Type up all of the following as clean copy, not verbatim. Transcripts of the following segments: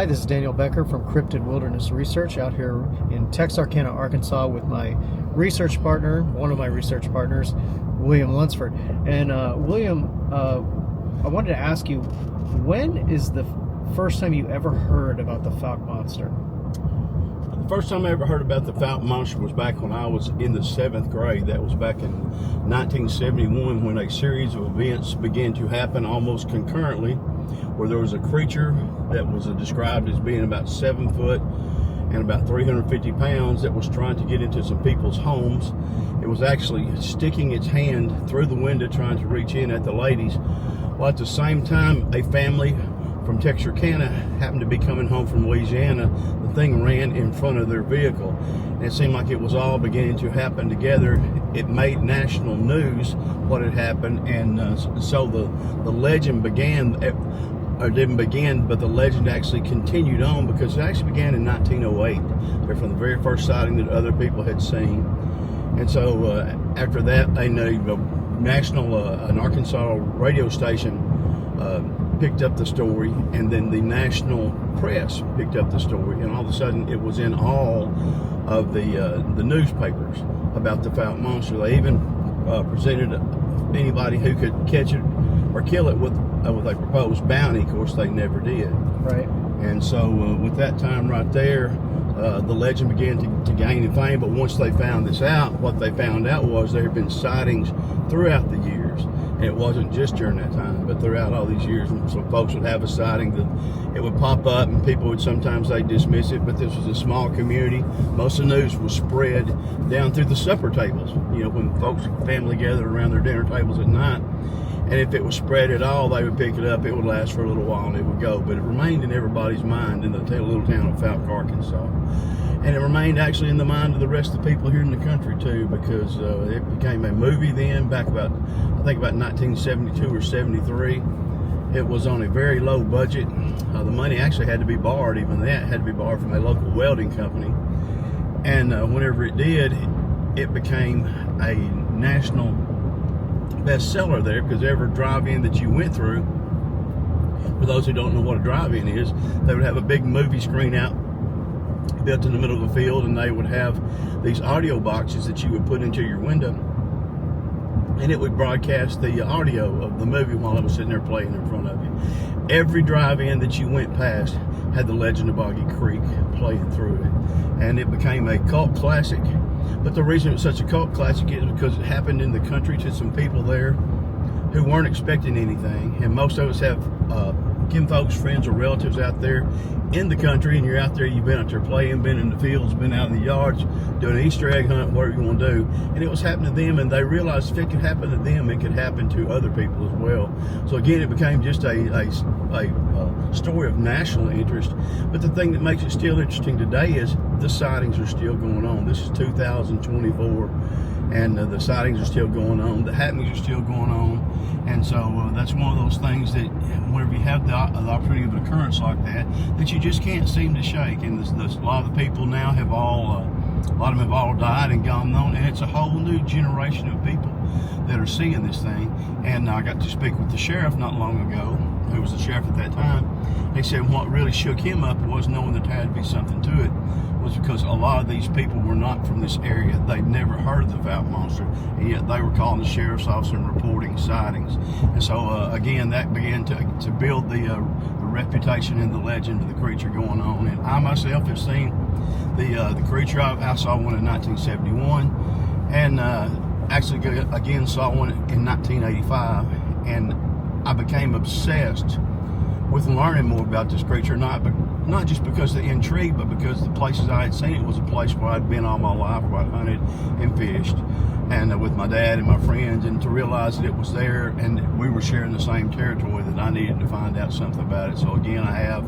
Hi, this is Daniel Becker from Cryptid Wilderness Research out here in Texarkana, Arkansas with my research partner, one of my research partners, William Lunsford. And William, I wanted to ask you, when is the first time you ever heard about the Fouke Monster? The first time I ever heard about the Fouke Monster was back when I was in the 7th grade. That was back in 1971 when a series of events began to happen almost concurrently, where there was a creature that was described as being about 7 foot and about 350 pounds that was trying to get into some people's homes. It was actually sticking its hand through the window trying to reach in at the ladies, while at the same time a family from Texarkana happened to be coming home from Louisiana. The thing ran in front of their vehicle, and it seemed like it was all beginning to happen together. It made national news what had happened, and so the legend began, or didn't begin, but the legend actually continued on, because it actually began in 1908. They're from the very first sighting that other people had seen. And so after that, a national, an Arkansas radio station picked up the story, and then the national press picked up the story, and all of a sudden it was in all of the newspapers about the Fouke Monster. They even presented anybody who could catch it or kill it with a proposed bounty. Of course, they never did. Right. And so with that time right there, the legend began to gain in fame. But once they found this out, what they found out was there had been sightings throughout the years. And it wasn't just during that time, but throughout all these years. And so folks would have a sighting that it would pop up, and people would sometimes they dismiss it, but this was a small community. Most of the news was spread down through the supper tables, when folks, family gathered around their dinner tables at night. And if it was spread at all, they would pick it up. It would last for a little while and it would go. But it remained in everybody's mind in the little town of Fouke, Arkansas. And it remained actually in the mind of the rest of the people here in the country too, because it became a movie then, back about, I think about 1972 or 73. It was on a very low budget. The money actually had to be borrowed. Even that had to be borrowed from a local welding company. And whenever it did, it became a national bestseller there, because every drive-in that you went through, for those who don't know what a drive-in is, they would have a big movie screen out built in the middle of the field, and they would have these audio boxes that you would put into your window, and it would broadcast the audio of the movie while it was sitting there playing in front of you. Every drive-in that you went past had the Legend of Boggy Creek playing through it, and it became a cult classic. But the reason it was such a cult classic is because it happened in the country to some people there who weren't expecting anything. And most of us have kinfolks, friends, or relatives out there in the country, and you're out there, you've been out there playing, been in the fields, been out in the yards, doing an Easter egg hunt, whatever you want to do. And it was happening to them, and they realized if it could happen to them, it could happen to other people as well. So again, it became just a story of national interest. But the thing that makes it still interesting today is the sightings are still going on. This is 2024, and the sightings are still going on. The happenings are still going on. And so that's one of those things that whenever you have the opportunity of an occurrence like that you just can't seem to shake. And a lot of the people now have all, a lot of them have all died and gone on, and it's a whole new generation of people that are seeing this thing. And I got to speak with the sheriff not long ago, who was the sheriff at that time. He said what really shook him up was knowing that there had to be something to it, was because a lot of these people were not from this area. They'd never heard of the Fouke Monster, and yet they were calling the sheriff's office and reporting sightings. And so again, that began to build the reputation and the legend of the creature going on. And I myself have seen the creature. I saw one in 1971, and actually again saw one in 1985, and I became obsessed with learning more about this creature, not just because of the intrigue, but because the places I had seen it was a place where I'd been all my life, where I'd hunted and fished, and with my dad and my friends, and to realize that it was there and we were sharing the same territory, that I needed to find out something about it. So again, I have,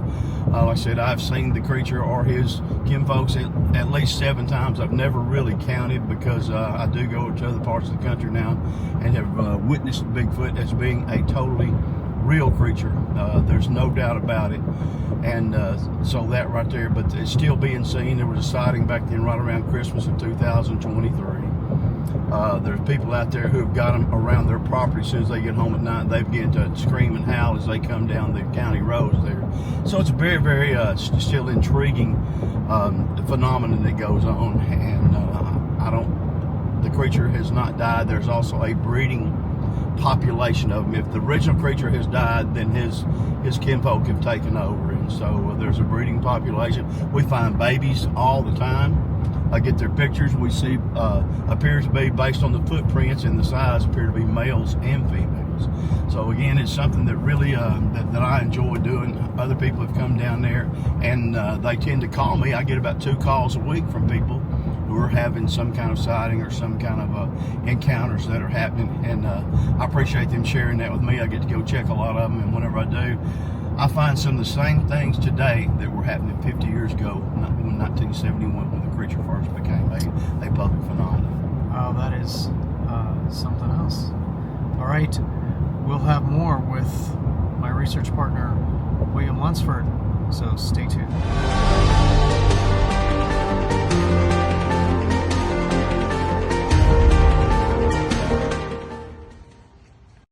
like I said, I've seen the creature or his kinfolks at least 7 times. I've never really counted, because I do go to other parts of the country now and have witnessed Bigfoot as being a totally real creature. There's no doubt about it. And so that right there, but it's still being seen. There was a sighting back then right around Christmas of 2023. There's people out there who've got them around their property. As soon as they get home at night, they begin to scream and howl as they come down the county roads there. So it's a very, very still intriguing phenomenon that goes on. And the creature has not died. There's also a breeding population of them. If the original creature has died, then his kinfolk have taken over, and so there's a breeding population. We find babies all the time. I get their pictures. We see appears to be, based on the footprints and the size, appear to be males and females. So again, it's something that really that I enjoy doing. Other people have come down there, and they tend to call me. I get about 2 calls a week from people who are having some kind of sighting or some kind of encounters that are happening, and I appreciate them sharing that with me. I get to go check a lot of them, and whenever I do, I find some of the same things today that were happening 50 years ago, in 1971, when the creature first became a public phenomenon. Wow, that is something else. All right, we'll have more with my research partner, William Lunsford, so stay tuned.